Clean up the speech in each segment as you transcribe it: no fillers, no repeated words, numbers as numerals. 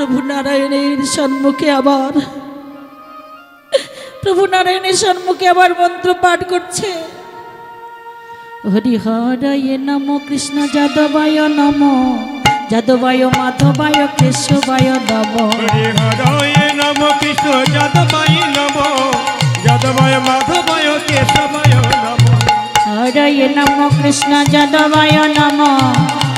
প্রভু নারায়ণের সম্মুখে আবার মন্ত্র পাঠ করছে। হরিহরায় নম কৃষ্ণ যাদবায় নম যাদবায় মাধবায় কেশবায় নম। হরিহরায় নম কৃষ্ণ যাদবায় নম যাদবায় মাধবায় কেশবায় নম। হরায় নম কৃষ্ণ যাদবায় নম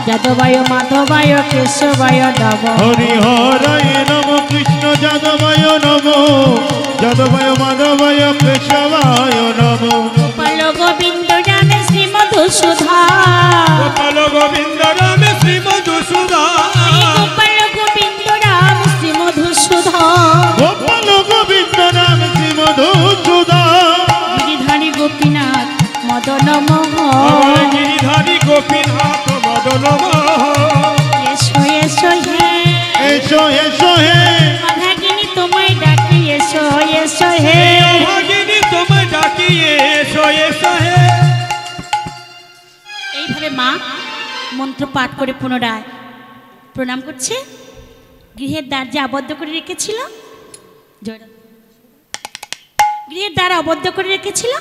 যাদবায় মাধবায় কেশবায় নম। হরিহরায় নম কৃষ্ণ যাদবায় নম যাদবায় মাধবায় কেশবায় নম। গোপাল গোবিন্দ রামে শ্রী মধুসূদন গোপাল গোবিন্দ রামে শ্রী মধুসূদন। গোপাল গোবিন্দ রাম শ্রী মধুসূদন। গোপাল গোবিন্দ রাম শ্রী মধুসূদন। গিরিধারী গোপীনাথ মদন আমার গিরিধারী গোপীনাথ মদন মোহন। এসো এসো হে এসো এসো হে অভাগিনী তোমায় ডাকি এসো এসো হে। ভাগিনী তোমায় ডাকি এসো এসো হে। এইভাবে মা মন্ত্র পাঠ করে পুনরায় প্রণাম করছে। গৃহের দ্বার যে আবদ্ধ করে রেখেছিল, গৃহের দ্বার আবদ্ধ করে রেখেছিল,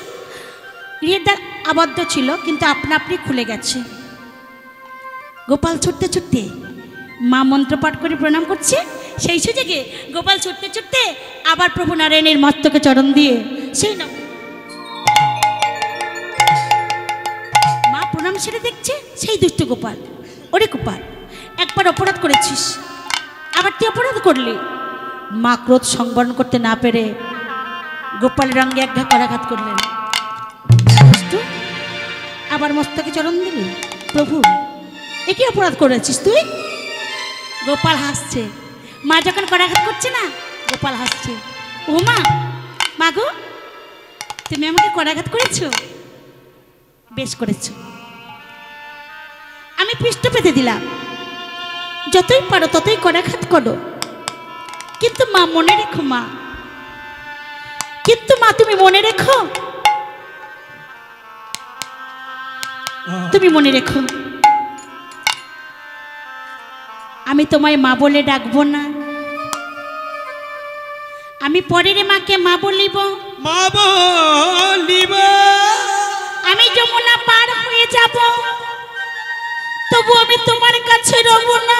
গৃহের দ্বার আবদ্ধ ছিল কিন্তু আপনা আপনি খুলে গেছে। গোপাল ছুটতে ছুটতে মা মন্ত্র পাঠ করে প্রণাম করছে। সেই সুযোগে গোপাল ছুটতে ছুটতে আবার প্রভু নারায়ণের মস্তকে চরণ দিয়ে সেই মা প্রণাম সেরে দেখছে সেই দুষ্ট গোপাল। ওরে গোপাল, একবার অপরাধ করেছিস, আবার তুই অপরাধ করলি। মা ক্রোধ সংবরণ করতে না পেরে গোপালের রঙে এক ঘা করাঘাত করলেন। আবার মস্তকে চরণ দিলি। প্রভু, এ কি অপরাধ করেছিস তুই? গোপাল হাসছে। মা যখন করাঘাত করছে না, গোপাল হাসছে। ও মা, মাগো, তুমি আমাকে করাঘাত করেছো? বেশ করেছো, আমি পৃষ্ঠ পেতে দিলাম। যতই পারো ততই করাঘাত করো, কিন্তু মা মনে রেখো, মা কিন্তু মা তুমি মনে রেখো, তুমি মনে রেখো, আমি তোমায় মা বলে ডাকবো না, আমি পরের মাকে মা বলিব। মা বলিব আমি যমুনা পার হয়ে যাব, তবু আমি তোমার কাছে রব না।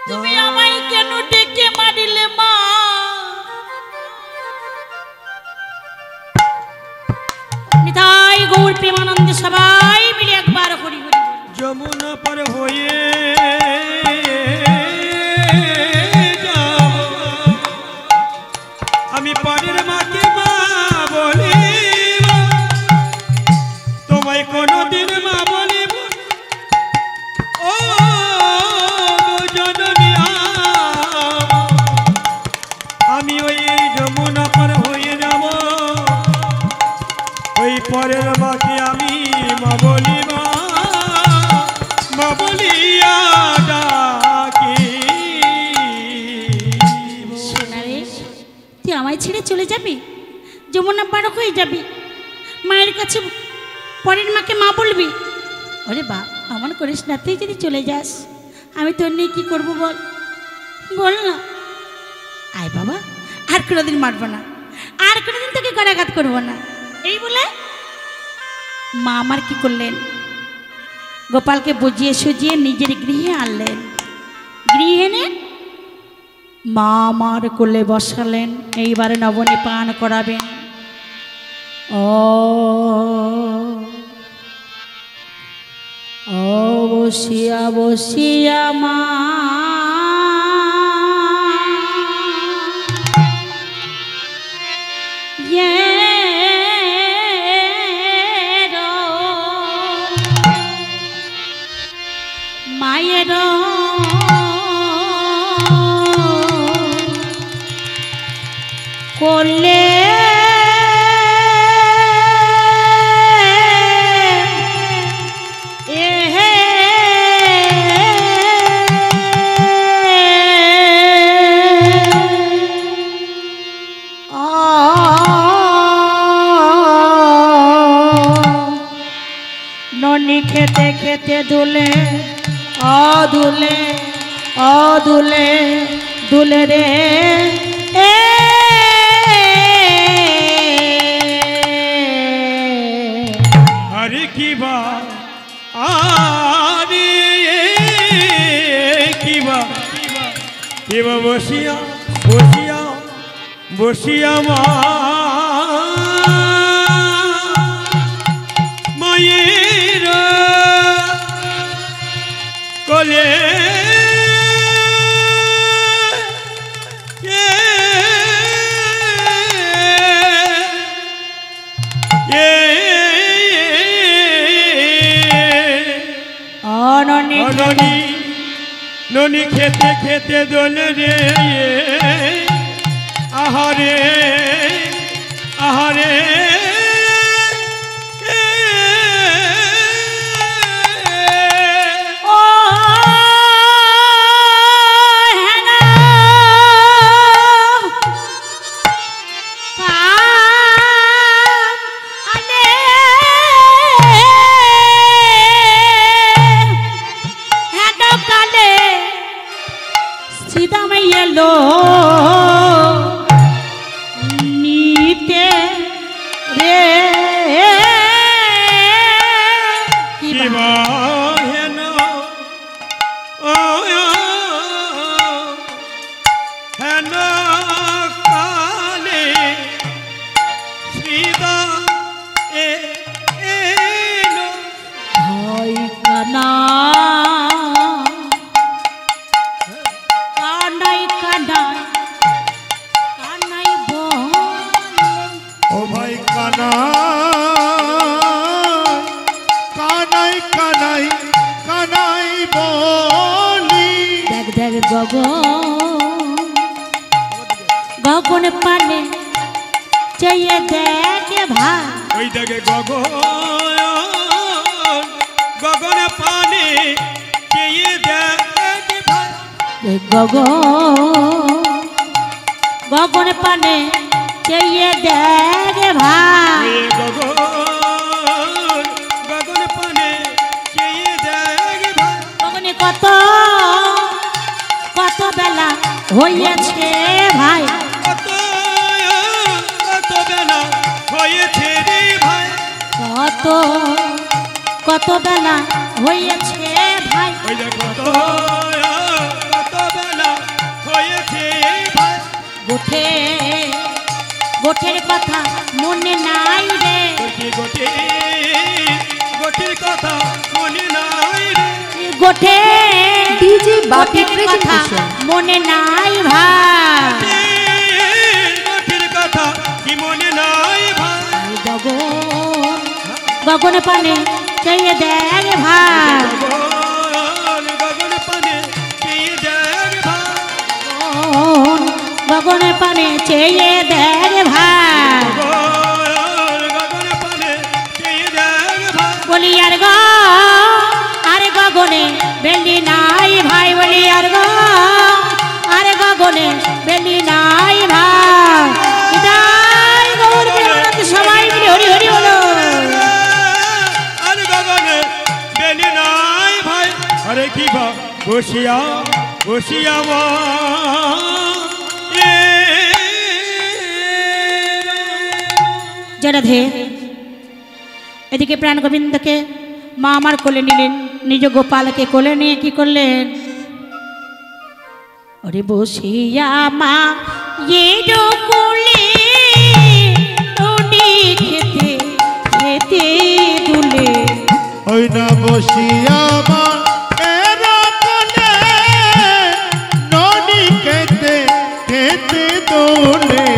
তুমি আমায় কেন ডেকে মারিলে মা? নিতাই গৌর প্রেমানন্দে সবাই মিলে একবার হরি হরি। যমুনা পার হয়ে আমি পরের মাকে মা বলিব, তোমায় কোনদিন মা বলিব। ও জননী, আমি ওই যমুনা পার হয়ে যাব, ওই পরের মাকে আমি মা বলিব, মা বলিয়া ডাকি। সোনারে, তুই আমায় ছেড়ে চলে যাবি, যমুনা পার হয়ে যাবি, মায়ের কাছে পরের মাকে মা বলবি? ওরে বা, এমন করিস না। তুই যদি চলে যাস, আমি তোর নিয়ে কি করবো বল, বল না। আয় বাবা, আর কোনোদিন মারবো না, আর কোনোদিন তোকে গড়াঘাত করবো না। এই বলে মা আমার কি করলেন, গোপালকে বুঝিয়ে সুজিয়ে নিজের গৃহে আনলেন। গৃহে এনে মা আমার কোলে বসালেন। এইবারে নবনী পান করাবেন। ও বসিয়া বসিয়া মা মায়ের করলে ননি খেতে খেতে দুলে অদুলে ও দুলে দুলে রে এ আরে কি বা আরে কি বা বসিয়া বসিয়া বসিয়া মায়ের কোলে ননি ননি খেতে খেতে দোলে রে আহারে আহারে नीते रे गगन पाने चाहिए देखे भाई ওই দেখে গগন পানে চেয়ে দেখে ভাই गगन पाने चाहिए देखे भाई গগন পানে চেয়ে দেখে ভাই गगने কত কত বেলা হইয়াছে ভাই কত বেলা হয়েছে রে ভাই কত কত বেলা হইয়াছে ভাই কত বেলা হয়েছে ভাই গোঠে গোঠের কথা মনে নাই রে গোঠের কথা মনে নাই রে গোঠে ডিজে বাপি কথা মনে নাই ভাই গোঠের কথা কি মনে নাই ভাই গগন পানে চাইয়ে দেখ ভাই গগন পানে চেয়ে দেখ ভাই গগন পানে চেয়ে দেখ ভাই গগন পানে চেয়ে দেখ ভাই বলি আর আরে গগনে বেলি নাই ভাই বলি আর আরে গগনে বেলি নাই ভাই বিদায় গৌর প্রেমানন্দ সবাই মিলে হরি হরি বলো আরে গগনে বেলি নাই ভাই আরে কি বা বসিয়া বসিয়া জরাধে এদিকে প্রাণ গোবিন্দকে মা আমার কোলে নিলেন নিজ গোপালকে কোলে নিয়ে কি করলেন ওরে বসিয়া মা এরো কোলে ননি খেতে খেতে দুলে ওই না বসিয়া মা এরো কোলে ননি খেতে খেতে দোলে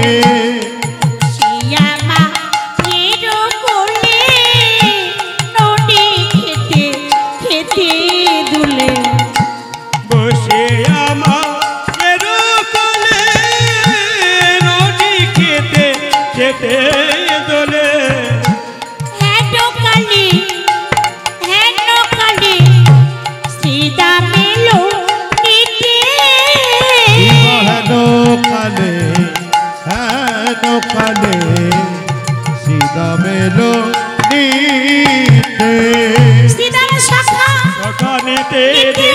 নিতে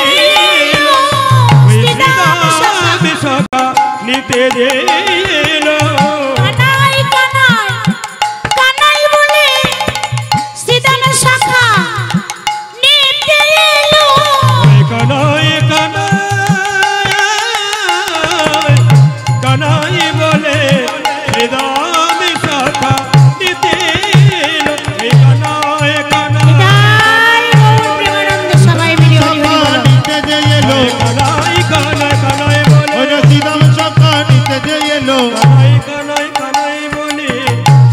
নিতে এলো কানাই কানাই কানাই বলে শ্রীদামের শাখা নিতে এলো। কানাই কানাই কানাই বলে হৃদয় শাখা নিতে এলো। এই কানাই কানাই জয় গৌর প্রেমানন্দ, সবাই মিলে হরি হরি বলো। নিতে যে এলো কানাই কানাই কানাই বলে ওই শ্রীরাম সখা নিতে যে এলো কানাই কানাই কানাই বলে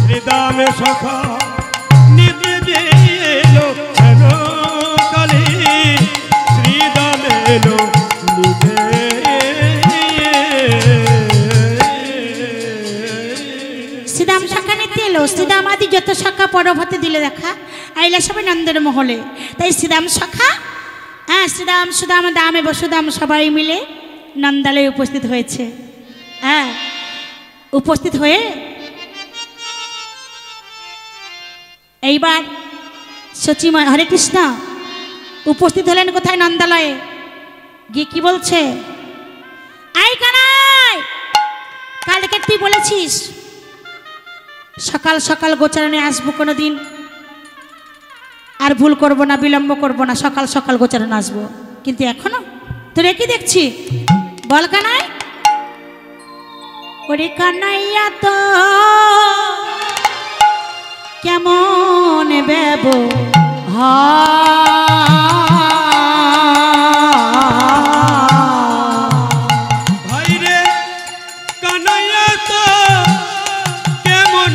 শ্রীদাম সখা নিতে এলো। কেন কালী শ্রীদাম এলো নিতে। শ্রীদাম শাখা নিতে এলো। শ্রীদাম আদি যত শাখা পরব হতে দিলে দেখা আইলা সবাই নন্দের মহলে। তাই শ্রীদাম শাখা, হ্যাঁ শ্রীদাম সুদাম দাম এবং সুদাম সবাই মিলে নন্দালয়ে উপস্থিত হয়েছে। হ্যাঁ উপস্থিত হয়ে এইবার সচিময় হরে কৃষ্ণ উপস্থিত হলেন কোথায়? নন্দালয়ে গিয়ে কি বলছে? আই কানাই, কালকে তুই বলেছিস সকাল সকাল গোচারণে আসবো, কোনো দিন আর ভুল করব না, বিলম্ব করব না, সকাল সকাল গোচারণে আসবো। কিন্তু এখনো তোর কি দেখছি? বল কানাই। ওরে কানাইয়া তো কেমন ভাই রে কানাইয়া তো কেমন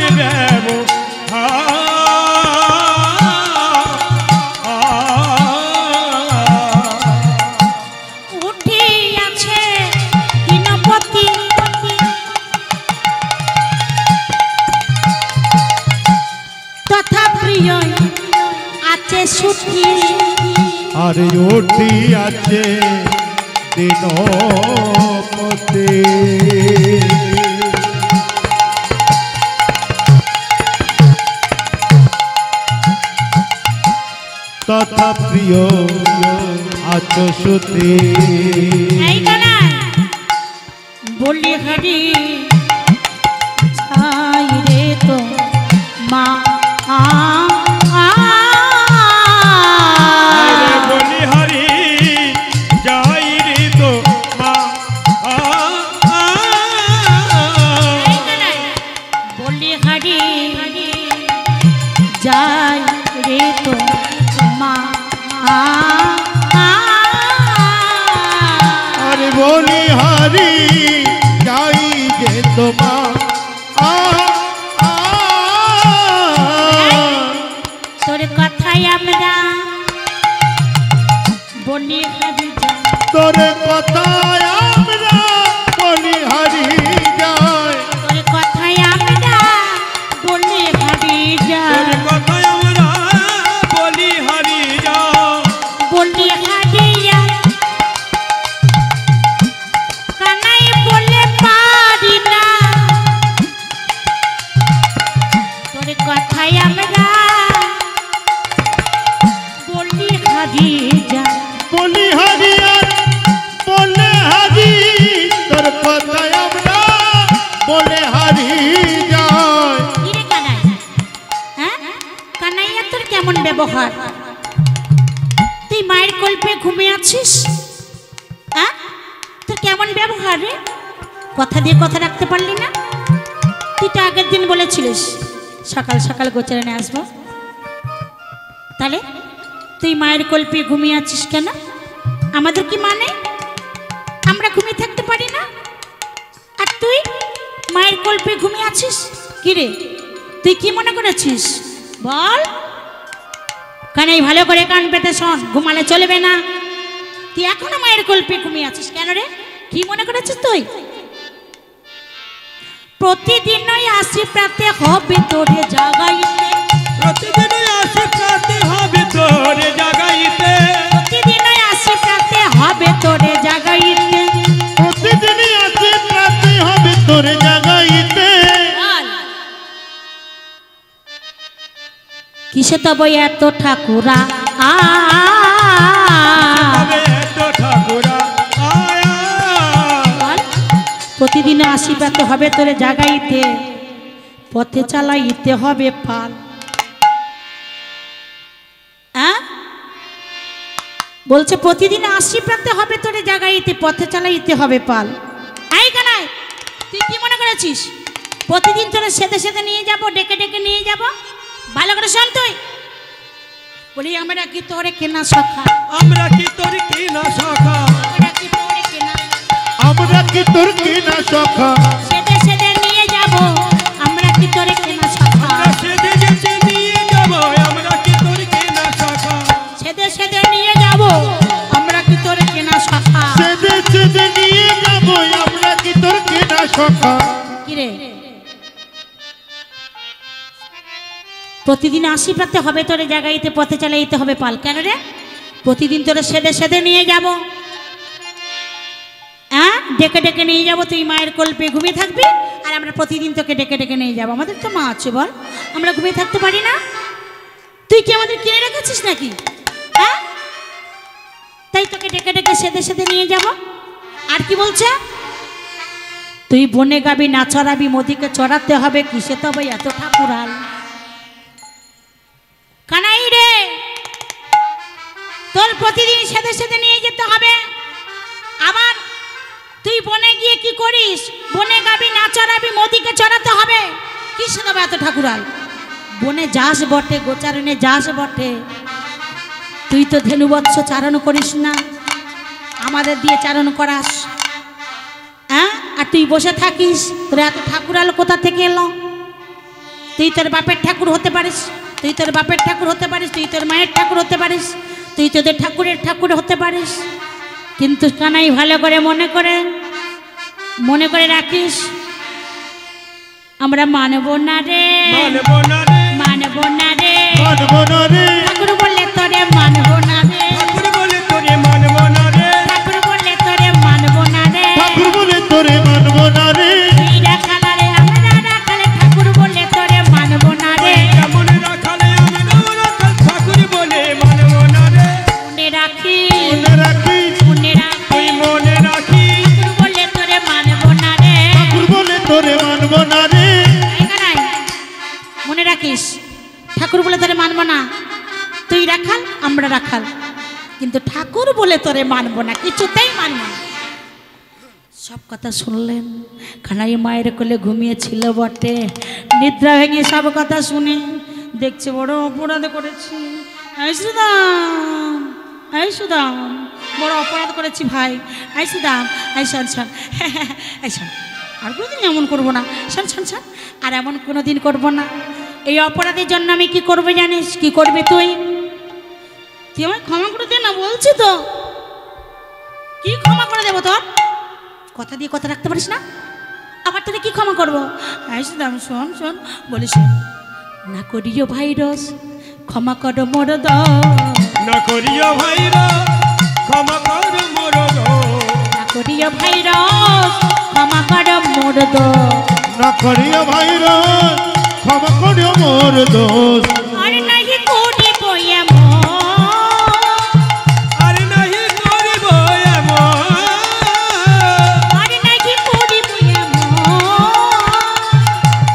উঠে আছে দিনপতি তথা প্রিয় আছে সুখী। আরে ওটি আছে দিনপতি তথা প্রিয় আছো সুতি এই কানাই বলি হরি ছাই রে তো মা বলি হরি যাই রে তো মা বলি হরি যাই রে তো মা। আরে বলি হারি যাই যে তোমা তোর কথাই আমরা বলি হরি যাই। তোর কথায় আমরা বলি হারি যায় তোর কথাই আমরা বলি হরি যাই। তোর কথায় আমরা বলি হরি যা বলি হরি যাই। কানাই বলে পারি না তোর কথাই আমরা বলি হরি যাই। বলি হারি আর বলে হারি তোর কথায় আমরা বলে হারি যায় কিরে কানাই, হ্যাঁ কানাইয়া তোর কেমন ব্যবহার? তুই মায়ের কল্পে ঘুমিয়ে আছিস, হ্যাঁ তোর কেমন ব্যবহার রে? কথা দিয়ে কথা রাখতে পারলি না? তুই তো আগের দিন বলেছিলিস সকাল সকাল গোচারণে আসবো, তাহলে তুই মায়ের কল্পে ঘুমিয়ে আছিস কেন? আমাদের কি মানে আমরা ঘুমিয়ে থাকতে পারি না? আর তুই মায়ের কল্পে ঘুমিয়ে আছিস কিরে? তুই কি মনে করেছিস বল? কানাই ভালো করে কান পেতে শোন, ঘুমালে চলবে না। তুই এখনো মায়ের কল্পে ঘুমিয়ে আছিস কেন রে? কি মনে করেছিস তুই? প্রতিদিনই আসি প্রাতে হবে তোরে জাগাইতে, প্রতিদিন আসে প্রাতে হবে তোরে জাগাইতে প্রতিদিনই আসি প্রাতে হবে তোরে জাগাইতে। প্রতিদিনই আছে রাতে হবে তোর জাগাইতে বল, কিসে তবে এত ঠাকুরা তবে এত ঠাকুরা আয়া বল, প্রতি প্রতিদিন আসি পেতে হবে তোরে জাগাইতে, পথে চালাইতে হবে পাল। বলছে প্রতিদিন আসি পেতে হবে তোরে জাগাইতে, পথে চালাইতে হবে পাল। এই কানাই, তুই কি মনে করেছিস প্রতিদিন তোরে সেদে সেদে নিয়ে যাব, ডেকে ডেকে নিয়ে যাব? ভালো করে শোন তুই। বলি আমরা কি তোরে কেনা সখা, আমরা কি তোর কেনা সখা, আমরা কি তোরে কেনা, আমরা কি তোর কেনা সখা, সেদে সেদে নিয়ে যাব, আমরা কি তোরে কেনা সখা, সেদে যেতে নিয়ে যাব, আমরা কি তোর কেনা সখা, সেদে সেদে নিয়ে যাব, আমরা কি তোরে কেনা সখা। সেদে সেদে নিয়ে যাব, আমরা কি তোর কেনা সখা। কিরে প্রতিদিন আসি পেতে হবে তোরে জাগাইতে, পথে চালাইতে হবে পাল। কেন রে? প্রতিদিন তোরে সেদে সেদে নিয়ে যাব, ডেকে ডেকে নিয়ে যাব, তুই মায়ের কোলে ঘুমিয়ে থাকবি, আর আমরা প্রতিদিন তোকে ডেকে ডেকে নিয়ে যাব। আমাদের তো মা আছে বল, আমরা ঘুমিয়ে থাকতে পারি না? তুই কি আমাদের কিনে রেখেছিস নাকি? তাই তোকে ডেকে ডেকে সেদে সেদে নিয়ে যাব। আর কি বলছে? তুই বনে গাবি না চড়াবি, মোদিকে চড়াতে হবে, কিসে তবে এত ঠাকুরাল। কানাই রে, তোর প্রতিদিন সেদে সেদে নিয়ে যেতে হবে, আবার তুই বনে গিয়ে কি করিস? বনে গাবি না চড়াবি, মোদিকে চড়াতে হবে, কিসে তবে এত ঠাকুরাল। বনে যাস বটে, গোচারণে যাস বটে, তুই তো ধেনুবৎস চারণ করিস না, আমাদের দিয়ে চারণ করাস। আর তুই বসে থাকিস, তোর এত ঠাকুরাল কোথা থেকে এলো? তুই তোর বাপের ঠাকুর হতে পারিস, তুই তোর বাপের ঠাকুর হতে পারিস, তুই তোর মায়ের ঠাকুর হতে পারিস, তুই তোদের ঠাকুরের ঠাকুর হতে পারিস, কিন্তু কানাই ভালো করে মনে করে রাখিস, আমরা মানব না রে, মানব না রে, মানব না রে, মানব না রে, ঠাকুর বললে তোরে মানব না রে, ঠাকুর বলে তোরে মানব না রে, ঠাকুর বললে তোরে মানব না রে, ঠাকুর বলে তোরে মানব না রে, তুই রাখালে আমরা রাখালে, ঠাকুর বললে তোরে মানব না রে, কেমন রাখালে আমরাও রাখাল, ঠাকুর বলে মানব না রে। মনে রাখি, মনে রাখি, মনে রাখি, তুই মনে রাখি, ঠাকুর বললে তোরে মানব না রে, ঠাকুর বলে তোরে মানব না রে। মনে রাখিস, ঠাকুর বলে তোরে মানব না, তুই রাখাল আমরা রাখাল, কিন্তু ঠাকুর বলে তোরে মানব না, কিছুতেই মানব না। সব কথা শুনলেন, কানাই মায়ের কোলে ঘুমিয়েছিল বটে, নিদ্রা ভেঙে সব কথা শুনে দেখছে বড় অপরাধ করেছি। এই সুদাম, এই সুদাম, বড় অপরাধ করেছি ভাই। এই সুদাম, এই শোন শোন, এই শোন, আর কোনোদিন এমন করবো না, শোন শোন শোন, আর এমন কোনো দিন করবো না। এই অপরাধের জন্য আমি কি করবো জানিস? কি করবি তুই? তুই আমায় ক্ষমা করে দে না বলছি তো। কি ক্ষমা করে দেবো তোর? কথা দিয়ে কথা রাখতে পারিস না, আবার তোকে কি ক্ষমা করবো? দাম শোন শোন, বলিস না করিও ভাইরস, ক্ষমা করো মোর দোষ, না করিও ভাইরা, ক্ষমা কর মোর দোষ, না করিও ভাইরস, ক্ষমা করো মোর দোষ, না করিও ভাইরা, ক্ষমা করিও মোর দোষ। আর নাহি করিব এমন, আর নাহি করিব এমন, আর নাহি করিব এমন,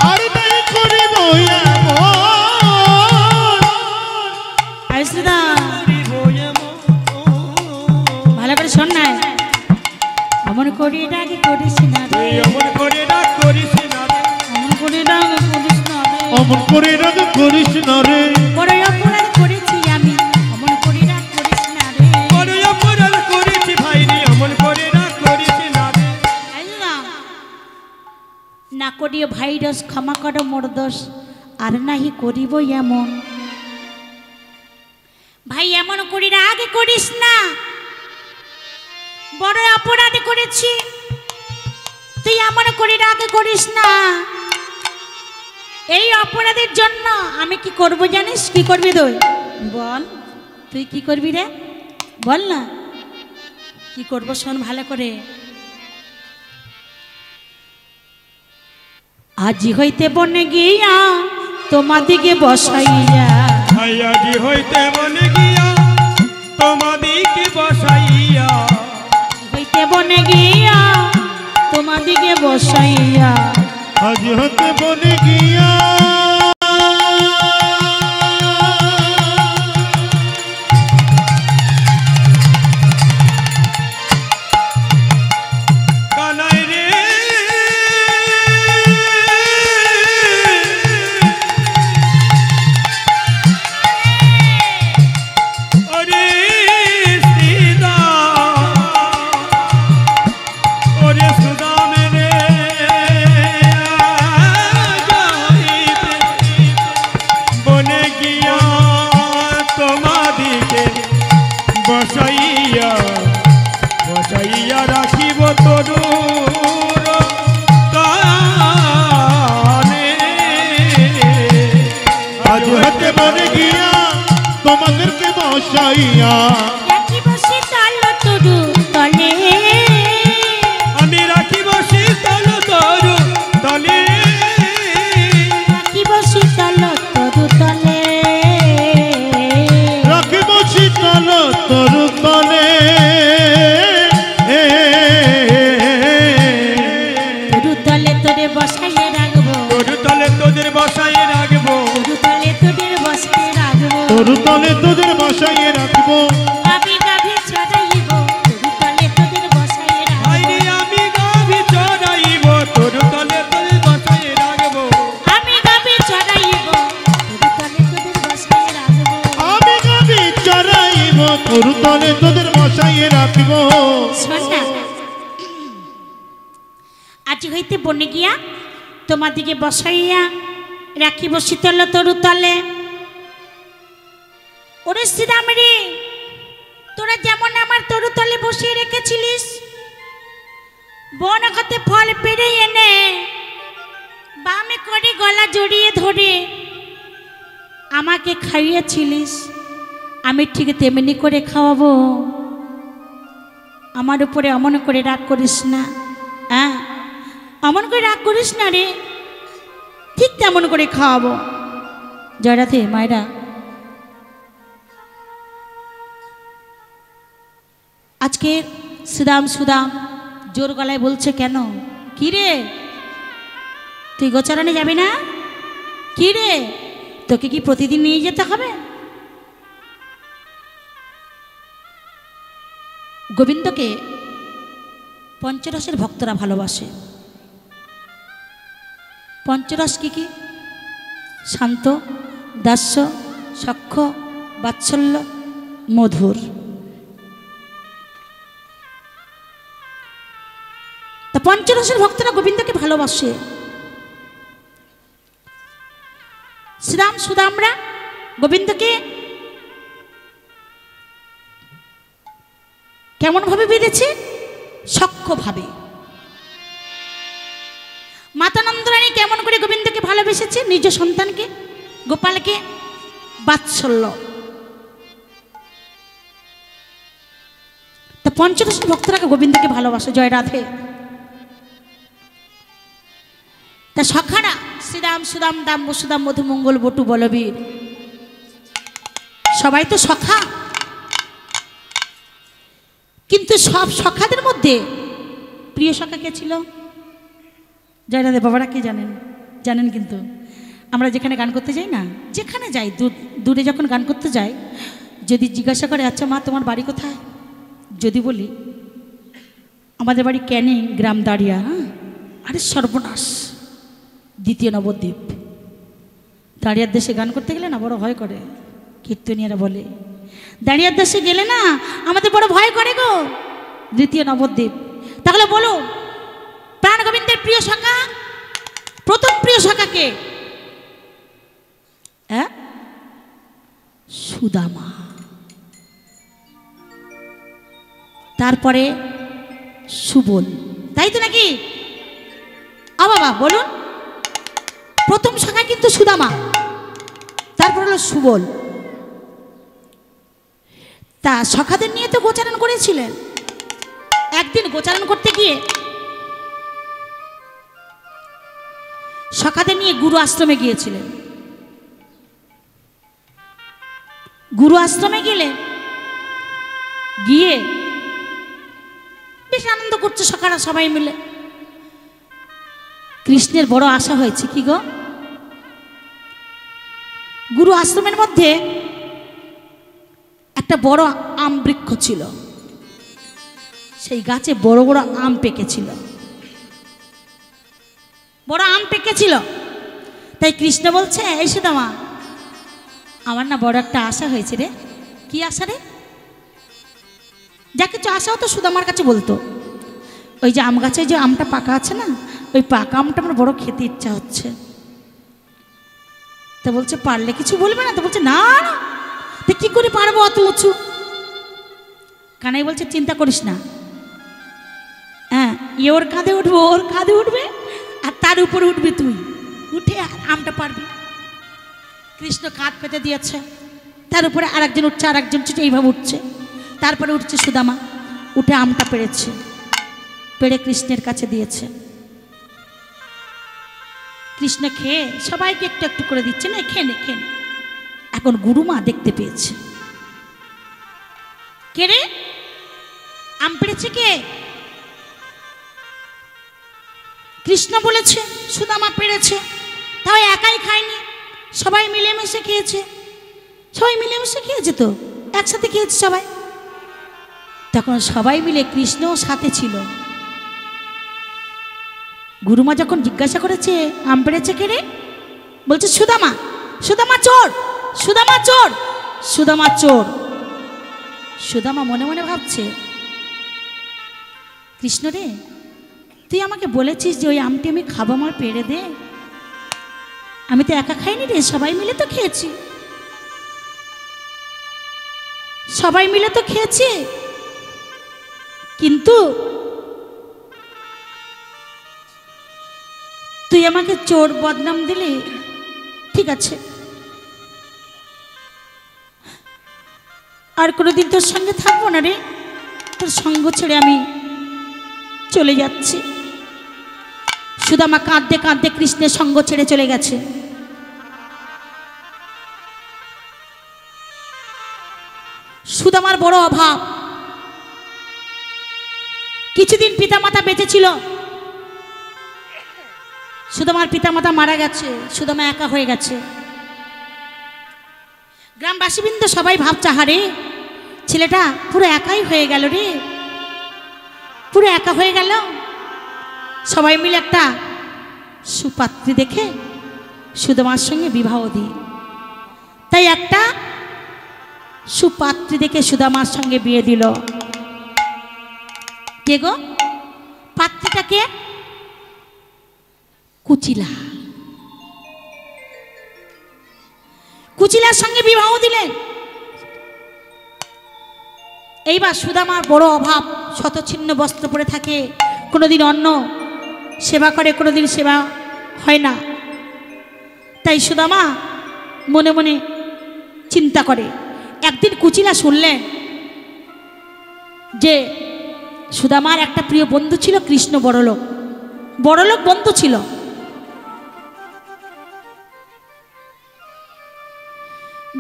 আর নাই করিব এমন, আইসদা করিব এমন। ভালো করে শোন না, এমন করি রাগে করিস না রে, তুই অমন করে রাগ করিস না রে, এমন করি রাগে করিস না রে, অমন করে রাগ করিস না রে। বড় অপরাধ করেছি আমি, এমন করি রাগ করিস না রে। বড় অপরাধ করেছি ভাই রে, অমন করে রাগ করিস না রে। আইসদা না করিও ভাইরস, ক্ষমা করো মোর দোষ, আর নাহি করিব এমন। ভাই এমন করি রাগ করিস না, বড় অপরাধ করেছি, তুই এমন করি রাগ করিস না। এই অপরাধের জন্য আমি কি করব জানিস? কি করবি তুই বল, তুই কি করবি রে বল না, কি করব শোন ভালো করে। আজি হইতে বনে গিয়া তোমাদিকে বসাইয়া, ভাই আজি হইতে বনে গিয়া তোমাদিকে বসাইয়া, হইতে বনে গিয়া তোমাদিকে বসাইয়া আজ হতে বনে গিয়া কানাই রে ওরে সীতা ওরে সুদাম রে যাইবে বনে গিয়া তোমাদিকে বসাইয়া বসাইয়া রাখিব তরুর কানে। আজ হতে বনে গিয়া তোমাদেরকে বসাইয়া রাখিব শীতল তরু তলে আমি রাখিব শীতল তরু তলে রাখিব শীতল তরু তলে রাখিব শীতল তরু তলে তরু তলে তোরে বসাইয়া রাখবো তরু তলে তোদের বসাই রাখবো তরু তলে তোদের বসাইয়া রাখবো তরু তলে তোদের বসাইয়ে রাখবো আমি গাভী চড়াইব তরু তলে তোদের বসাইয়া রাখবো আইরে আমি গাভী চড়াইব তরু তলে তোদের বসাই রাখবো আমি গাভী চড়াইব তরু তলে তোদের বসাইয়া রাখবো আমি গাবি চড়াইব তরু তলে তোদের বসাইয়ে রাখবো শোন না আজ হইতে বনে গিয়া তোমাদিকে বসাইয়া রাখিব শীতল তরু তলে। ওরে শ্রীরাম রে তোরা যেমন আমার তরু তলে বসিয়ে রেখেছিলিস বন হতে ফল পেড়ে এনে বামে করে গলা জড়িয়ে ধরে আমাকে খাইয়েছিলিস আমি ঠিক তেমনি করে খাওয়াবো। আমার উপরে অমন করে রাগ করিস না, হ্যাঁ অমন করে রাগ করিস না রে, ঠিক তেমন করে খাওয়াবো। জয়রাধে মায়েরা, আজকে সুদাম সুদাম জোর গলায় বলছে কেন? কি রে তুই গোচারণে যাবি না? কি রে তোকে কি প্রতিদিন নিয়ে যেতে হবে? গোবিন্দকে পঞ্চরসের ভক্তরা ভালোবাসে। পঞ্চরস কি কি? শান্ত, দাস্য, সখ্য, বাৎসল্য, মধুর। তা পঞ্চরসের ভক্তরা গোবিন্দকে ভালোবাসে। শ্রীরাম সুদামরা গোবিন্দকে কেমন ভাবে বেঁধেছে? সখ্যভাবে। মাতা নন্দরানী কেমন করে গোবিন্দকে ভালোবেসেছে? নিজ সন্তানকে গোপালকে বাৎসল্য। তা পঞ্চরসের ভক্তরা গোবিন্দকে ভালোবাসে। জয় রাধে। তা সখারা শ্রীরাম সুদাম দাম বসুদাম মধু মঙ্গল বটু বলবীর সবাই তো সখা, কিন্তু সব সখাদের মধ্যে প্রিয় সখা কে ছিল? জয়রাধে বাবারা কে জানেন? জানেন। কিন্তু আমরা যেখানে গান করতে যাই না, যেখানে যাই দূরে যখন গান করতে যাই, যদি জিজ্ঞাসা করে আচ্ছা মা তোমার বাড়ি কোথায়, যদি বলি আমাদের বাড়ি ক্যানিং গ্রাম দাঁড়িয়া, হ্যাঁ, আরে সর্বনাশ, দ্বিতীয় নবদ্বীপ। দাঁড়িয়ার দেশে গান করতে গেলে না বড় ভয় করে, কীর্তনীয়রা বলে দাঁড়িয়ার দেশে গেলে না আমাদের বড় ভয় করে গো, দ্বিতীয় নবদ্বীপ। তাহলে বলো প্রাণ গোবিন্দের প্রিয় সখা, প্রথম প্রিয় সখাকে? হ্যাঁ, সুদামা। তারপরে সুবল, তাই তো নাকি? বাবা বলুন, প্রথম সখা কিন্তু সুদামা, তারপর হলো সুবল। তা সখাদের নিয়ে তো গোচারণ করেছিলেন। একদিন গোচারণ করতে গিয়ে সখাদের নিয়ে গুরু আশ্রমে গিয়েছিলেন। গুরু আশ্রমে গিয়ে বেশ আনন্দ করছে সখারা সবাই মিলে। কৃষ্ণের বড় আশা হয়েছে কি গো, গুরু আশ্রমের মধ্যে একটা বড় আম বৃক্ষ ছিল, সেই গাছে বড় বড় আম পেকেছিল, বড় আম পেকেছিল। তাই কৃষ্ণ বলছে, এই সুদামা, আমার না বড় একটা আশা হয়েছে রে। কি আশা রে? যা কিছু আশা হতো সুদামার কাছে বলতো। ওই যে আম গাছে যে আমটা পাকা আছে না, ওই পাকা আমটা আমার বড় খেতে ইচ্ছা হচ্ছে। তা বলছে, পারলে কিছু বলবে না? তো বলছে, না না, তো কি করে পারবো অত উঁচু? কানাই বলছে, চিন্তা করিস না, হ্যাঁ, ওর কাঁধে উঠবো, ওর কাঁধে উঠবে, আর তার উপরে উঠবি তুই, উঠে আর আমটা পারবি। কৃষ্ণ কাঁধ পেতে দিয়েছে, তার উপরে আরেকজন উঠছে, আরেকজন উঠছে, এইভাবে উঠছে। তারপরে উঠছে সুদামা, উঠে আমটা পেড়েছে, পেড়ে কৃষ্ণের কাছে দিয়েছে। কৃষ্ণ খেয়ে সবাইকে একটু একটু করে দিচ্ছে, না খেয়ে নে, খেয়ে নে। এখন গুরুমা দেখতে পেয়েছে, কে রে, আম পেড়েছে কে? কৃষ্ণ বলেছে সুদামা পেড়েছে, তাও একাই খায়নি, সবাই মিলেমিশে খেয়েছে। সবাই মিলেমিশে খেয়েছে, তো একসাথে খেয়েছে সবাই। তখন সবাই মিলে, কৃষ্ণও সাথে ছিল। গুরুমা যখন জিজ্ঞাসা করেছে, আম পেড়েছে কে রে? বলছে, সুদামা। সুদামা চোর, সুদামা চোর, সুদামা চোর। সুদামা মনে মনে ভাবছে, কৃষ্ণ রে, তুই আমাকে বলেছিস যে ওই আমটি আমি খাবো, আমার পেড়ে দে। আমি তো একা খাইনি রে, সবাই মিলে তো খেয়েছি, সবাই মিলে তো খেয়েছি। কিন্তু তুই আমাকে চোর বদনাম দিলি, ঠিক আছে, আর কোনোদিন তোর সঙ্গে থাকবো না রে, তোর সঙ্গ ছেড়ে আমি চলে যাচ্ছি। সুদামা কাঁদতে কাঁদতে কৃষ্ণের সঙ্গ ছেড়ে চলে গেছে। সুদামার বড় অভাব। কিছুদিন পিতামাতা বেঁচে ছিল, সুদামার পিতামাতা মারা গেছে, সুদামা একা হয়ে গেছে। গ্রামবাসীবৃন্দ সবাই ভাবছে, হারে ছেলেটা পুরো একাই হয়ে গেল রে, পুরো একা হয়ে গেল। সবাই মিলে একটা সুপাত্রী দেখে সুদামার সঙ্গে বিবাহ দিই। তাই একটা সুপাত্রী দেখে সুদামার সঙ্গে বিয়ে দিল। কে গো? পাত্রীটাকে কুচিলা। কুচিলার সঙ্গে বিবাহ দিলেন। এইবার সুদামার বড় অভাব, শতছিন্ন বস্ত্র পরে থাকে, কোনোদিন অন্ন সেবা করে, কোনোদিন সেবা হয় না। তাই সুদামা মনে মনে চিন্তা করে। একদিন কুচিলা শুনলেন যে সুদামার একটা প্রিয় বন্ধু ছিল কৃষ্ণ, বড়লোক, বড়লোক বন্ধু ছিল।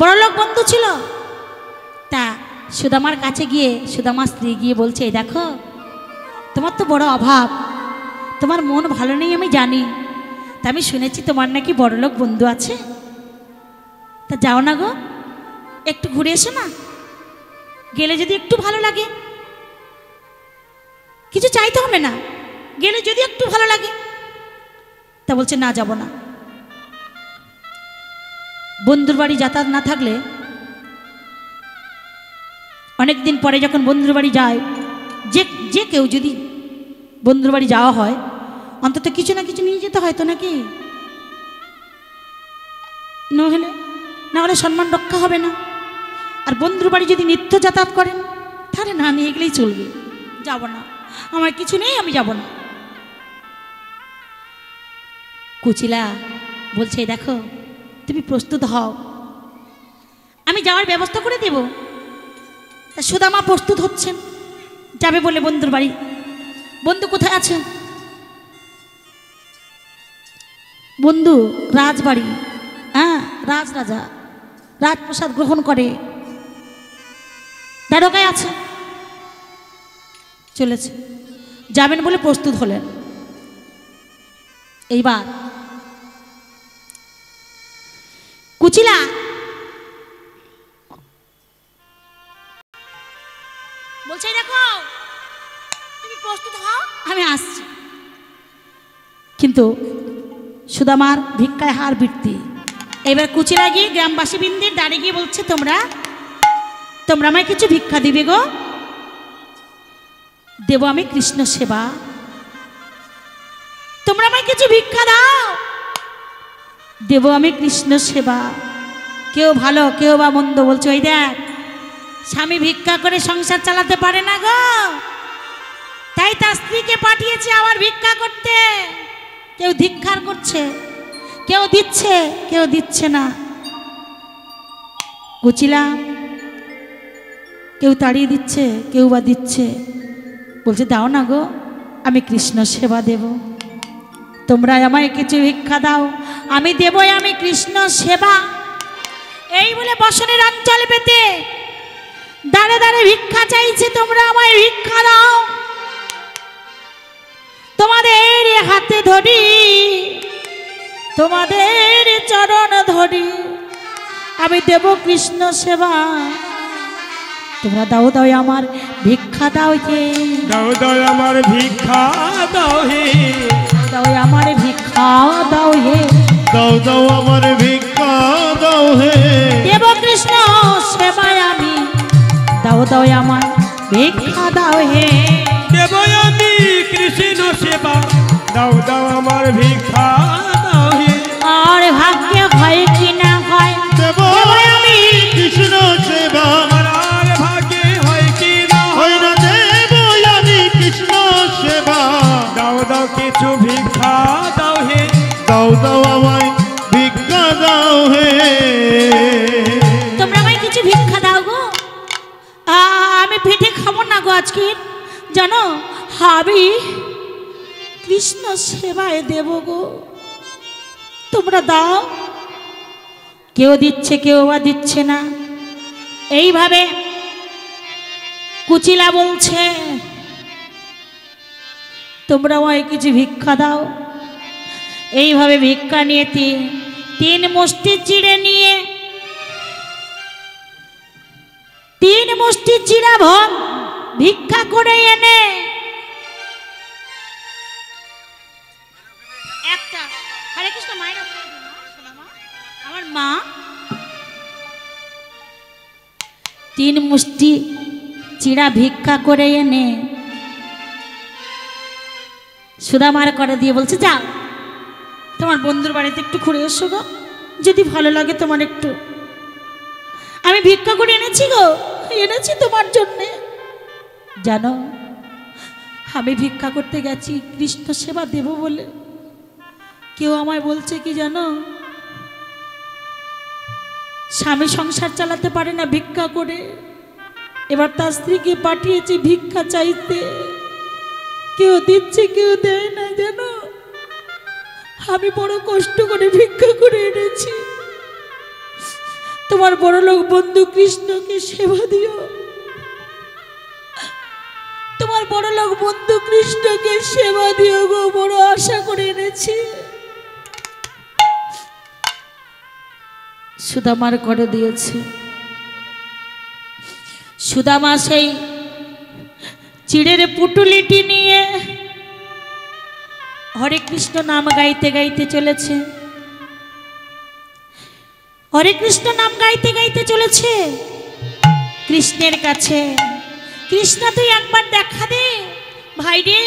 বড়লোক বন্ধু ছিল। তা সুদামার কাছে গিয়ে সুদামার স্ত্রী গিয়ে বলছে, এই দেখো, তোমার তো বড় অভাব, তোমার মন ভালো নেই আমি জানি, তা আমি শুনেছি তোমার নাকি বড়লোক বন্ধু আছে, তা যাও না গো, একটু ঘুরে এসো না, গেলে যদি একটু ভালো লাগে, কিছু চাইতে হবে না, গেলে যদি একটু ভালো লাগে। তা বলছে, না যাব না। বন্ধুর বাড়ি যাতায়াত না থাকলে, অনেকদিন পরে যখন বন্ধুর বাড়ি যায়, যে কেউ যদি বন্ধুর বাড়ি যাওয়া হয়, অন্তত কিছু না কিছু নিয়ে যেতে হয় তো নাকি, না হলে সম্মান রক্ষা হবে না। আর বন্ধুর বাড়ি যদি নিত্য যাতায়াত করেন, তাহলে না নিয়ে গেলেই চলবে, যাব না, আমার কিছু নেই, আমি যাব না। কুচিলা বলছে, দেখো, তুমি প্রস্তুত হও, আমি যাওয়ার ব্যবস্থা করে দেব। তা সুদামা প্রস্তুত হচ্ছেন, যাবে বলে বন্ধুর বাড়ি। বন্ধু কোথায় আছে? বন্ধু রাজবাড়ি, হ্যাঁ, রাজরাজা রাজপ্রসাদ গ্রহণ করে, দ্বারকায় আছে, চলেছে, যাবেন বলে প্রস্তুত হলেন। এইবার কুচিলা বলছে দেখো তুমি প্রস্তুত হও আমি আসছি। কিন্তু সুদামার ভিক্ষায় হার বৃত্তি। এবার কুচিলা গিয়ে গ্রামবাসী বৃন্দের দাঁড়িয়ে গিয়ে বলছে তোমরা আমায় কিছু ভিক্ষা দিবে গো। দেব আমি কৃষ্ণ সেবা, তোমরা আমায় কিছু ভিক্ষা দাও, দেব আমি কৃষ্ণ সেবা। কেউ ভালো কেউ বা মন্দ বলছে ওই দেখ স্বামী ভিক্ষা করে সংসার চালাতে পারে না গো, তাই তার স্ত্রীকে পাঠিয়েছে আবার ভিক্ষা করতে। কেউ ধিক্কার করছে, কেউ দিচ্ছে কেউ দিচ্ছে না। কুচিলা কেউ তাড়িয়ে দিচ্ছে কেউ বা দিচ্ছে, বলছে দাও না গো আমি কৃষ্ণ সেবা দেব, তোমরা আমায় কিছু ভিক্ষা দাও আমি দেবই আমি কৃষ্ণ সেবা। এই বলে বসনের অঞ্চল পেতে দাঁড়ে দাঁড়ে ভিক্ষা চাইছে, তোমরা আমায় ভিক্ষা দাও, তোমাদের হাতে ধরি তোমাদের চরণ ধরি আমি দেব কৃষ্ণ সেবা। তোমরা দাও দাও আমার ভিক্ষা দাও হে, দাও দাও আমার ভিক্ষা দাও হে, দাও আমার ভিক্ষা দাও হে, দাও দাও আমার ভিক্ষা দাও হে, দেব কৃষ্ণ সেবায় আমি, দাও দাও আমার ভিক্ষা দাও হে, দেব আমি কৃষ্ণ সেবা, দাও দাও আমার ভিক্ষা দাও হে। আর ভাগ্যে হয় কি না হয় দেব আমি কৃষ্ণ সেবা, আমার আর ভাগ্যে হয় কি না হয় না দেব আমি কৃষ্ণ সেবা। দাও দাও কিছু ভিক্ষা দাও হে, দাও দাও আমায় ভিক্ষা দাও হে। তোমরা আমায় কিছু ভিক্ষা দাও গো, আমি পেটে খাবো না গো আজকে, জানো আমি কৃষ্ণ সেবায় দেব গো, তোমরা দাও। কেউ দিচ্ছে কেউ বা দিচ্ছে না। এইভাবে কুচিলা বলছে তোমরা আমায় কিছু ভিক্ষা দাও। এইভাবে ভিক্ষা নিয়ে তিন মুষ্টি চিড়ে নিয়ে তিন মুষ্টি চিড়া ভোগ ভিক্ষা করে এনে একটা হরে কৃষ্ণ মায়ের আমার মা তিন মুষ্টি চিড়া ভিক্ষা করে এনে সুদামার করে দিয়ে বলছে যাও তোমার বন্ধুর বাড়িতে একটু ঘুরে এসো গো, যদি ভালো লাগে তোমার একটু, আমি ভিক্ষা করে এনেছি গো, এনেছি তোমার জন্যে। জানো আমি ভিক্ষা করতে গেছি কৃষ্ণ সেবা দেব বলে, কেউ আমায় বলছে কি জানো স্বামী সংসার চালাতে পারে না ভিক্ষা করে, এবার তার স্ত্রীকে পাঠিয়েছে ভিক্ষা চাইতে, কেউ দিচ্ছে কেউ দেয় না। জানো আমি বড় কষ্ট করে ভিক্ষা করে এনেছি, তোমার বড় লোক বন্ধু কৃষ্ণকে সেবা দিও, তোমার বড় লোক বন্ধু কৃষ্ণকে সেবা দিও গো, বড় আশা করে এনেছি। সুদামার করে দিয়েছে। সুদামা সেই চিড়ের পুটুলিটি নিয়ে হরে কৃষ্ণ নাম গাইতে গাইতে চলেছে, হরে কৃষ্ণ নাম গাইতে গাইতে চলেছে কৃষ্ণের কাছে। কৃষ্ণ তুই একবার দেখা দে ভাই রে,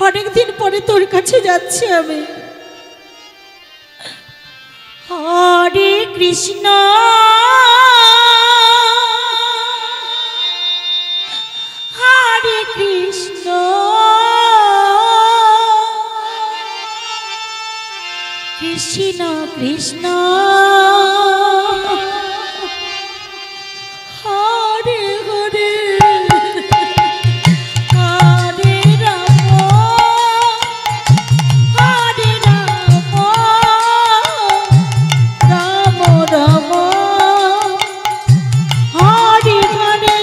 অনেকদিন পরে তোর কাছে যাচ্ছি আমি। হরে কৃষ্ণ হরে কৃষ্ণ কৃষ্ণ কৃষ্ণ হরে হরে হরে রাম হরে রাম রাম রাম হরে হরে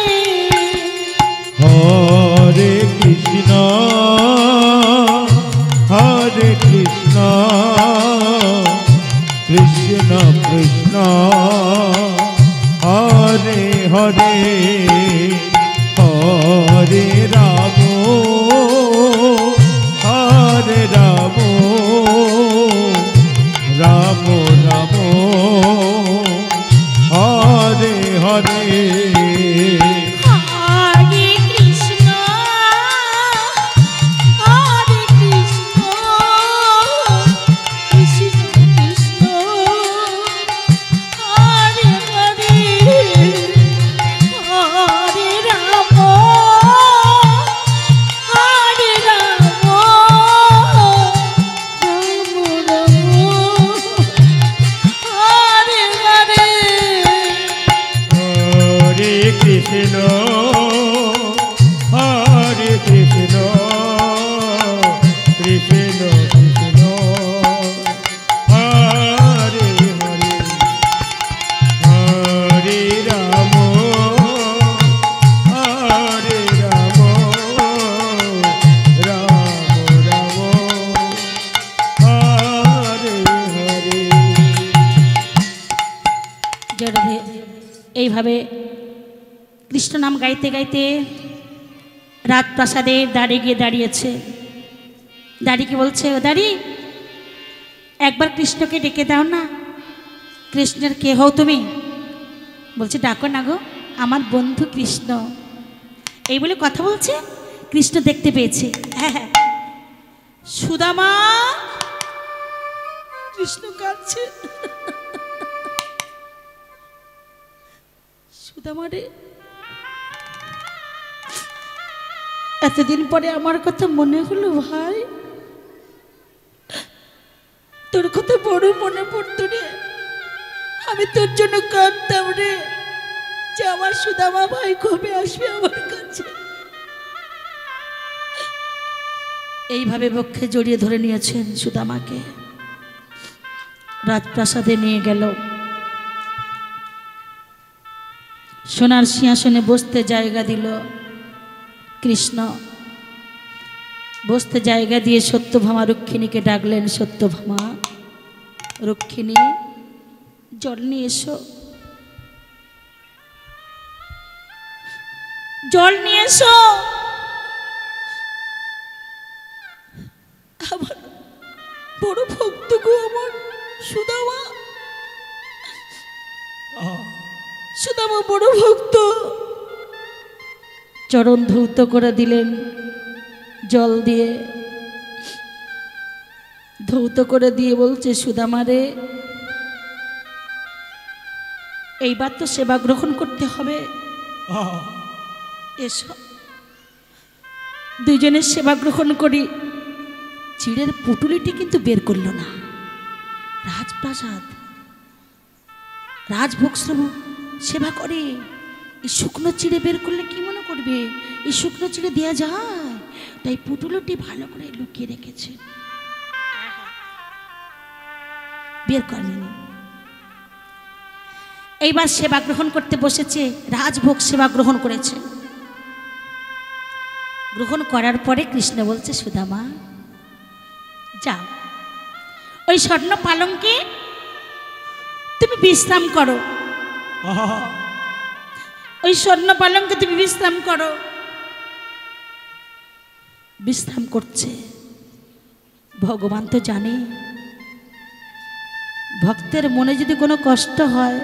হরে কৃষ্ণ হরে কৃষ্ণ হরে হরে হরে রাম হরে রাম রাম রাম হরে হরে হরে কৃষ্ণ কৃষ্ণ কৃষ্ণ হরে হরে হরে রাম হরে রাম রাম রাম হরে হরে হরে কৃষ্ণ হরে কৃষ্ণ কৃষ্ণ কৃষ্ণ হরে হরে হরে রাম হরে রাম রাম রাম হরে হরে। জড়ধে এইভাবে কৃষ্ণ নাম গাইতে গাইতে রাজপ্রাসাদের দাঁড়িয়ে গিয়ে দাঁড়িয়েছে। দাঁড়িয়ে বলছে, ও দাঁড়ি, একবার কৃষ্ণকে ডেকে দাও না। কৃষ্ণের কে হও তুমি? বলছে, ডাকো না গো, আমার বন্ধু কৃষ্ণ। এই বলে কথা বলছে, কৃষ্ণ দেখতে পেয়েছে। হ্যাঁ হ্যাঁ, সুদামা। কৃষ্ণ কাঁদছে। সুদামা রে, এতদিন পরে আমার কথা মনে হলো ভাই, তোর কথা বড় মনে পড়তো রে। আমি তোর জন্য কাঁদতাম রে, যে আমার সুদামা ভাই কবে আসবে আমার কাছে। এইভাবে বক্ষে জড়িয়ে ধরে নিয়েছেন সুদামাকে। রাজপ্রাসাদে নিয়ে গেল। সোনার সিংহাসনে বসতে জায়গা দিল কৃষ্ণ। বসতে জায়গা দিয়ে সত্যভামা রুক্মিণীকে ডাকলেন। সত্যভামা, রুক্মিণী, জল নিয়ে এসো, জল নিয়ে এসো। আমার বড় ভক্ত গো আমার সুদামা, সুদামা বড় ভক্ত। চরণ ধৌত করে দিলেন জল দিয়ে, ধৌত করে দিয়ে বলছে, সুদামা রে, এইবার তো সেবা গ্রহণ করতে হবে, এসো দুজনের সেবা গ্রহণ করি। চিড়ের পুটুলিটি কিন্তু বের করল না। রাজপ্রাসাদ, রাজভোগ সেবা করে, এই শুকনো চিড়ে বের করলে কি মনে করবে? এই শুকনো চিড়ে দেওয়া যায়, তাই পুটুলিটি ভালো করে লুকিয়ে রেখেছে, বের করেনি। এইবার সেবা গ্রহণ করতে বসেছে, রাজভোগ সেবা গ্রহণ করেছে। গ্রহণ করার পরে কৃষ্ণ বলছে, সুদামা যাও, ওই স্বর্ণ পালঙ্কে তুমি বিশ্রাম করো, ওই স্বর্ণ পালঙ্কে তুমি বিশ্রাম করো। বিশ্রাম করছে। ভগবান তো জানে ভক্তের মনে যদি কোনো কষ্ট হয়,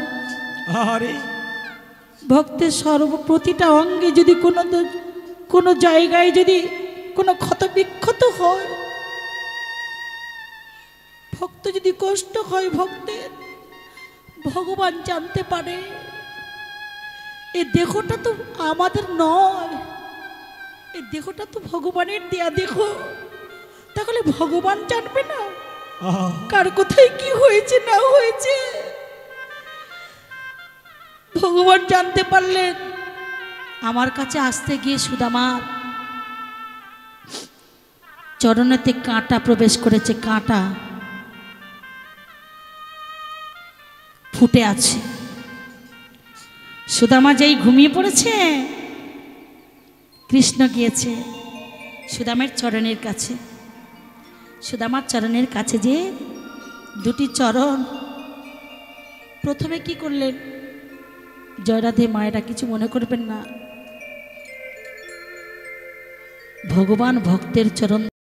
ভক্তের প্রতিটা অঙ্গে যদি কোনো জায়গায় যদি কোনো ক্ষত বিক্ষত হয়, ভক্ত যদি কষ্ট হয় ভক্তের, ভগবান জানতে পারে। এই দেহটা তো আমাদের নয়, এই দেহটা তো ভগবানের দেয়া দেহ। তাহলে ভগবান জানবে না কার কোথায় কি হয়েছে না হয়েছে? ভগবান জানতে পারলেন। আমার কাছে আসতে গিয়ে সুদামার চরণেতে কাঁটা প্রবেশ করেছে, কাঁটা ফুটে আছে। সুদামা যেই ঘুমিয়ে পড়েছে, কৃষ্ণ গিয়েছে সুদামের চরণের কাছে। সুদামার চরণের কাছে যে দুটি চরণ প্রথমে কি করলেন? জয় রাধে মায়েরা, কিছু মনে করবেন না, ভগবান ভক্তের চরণ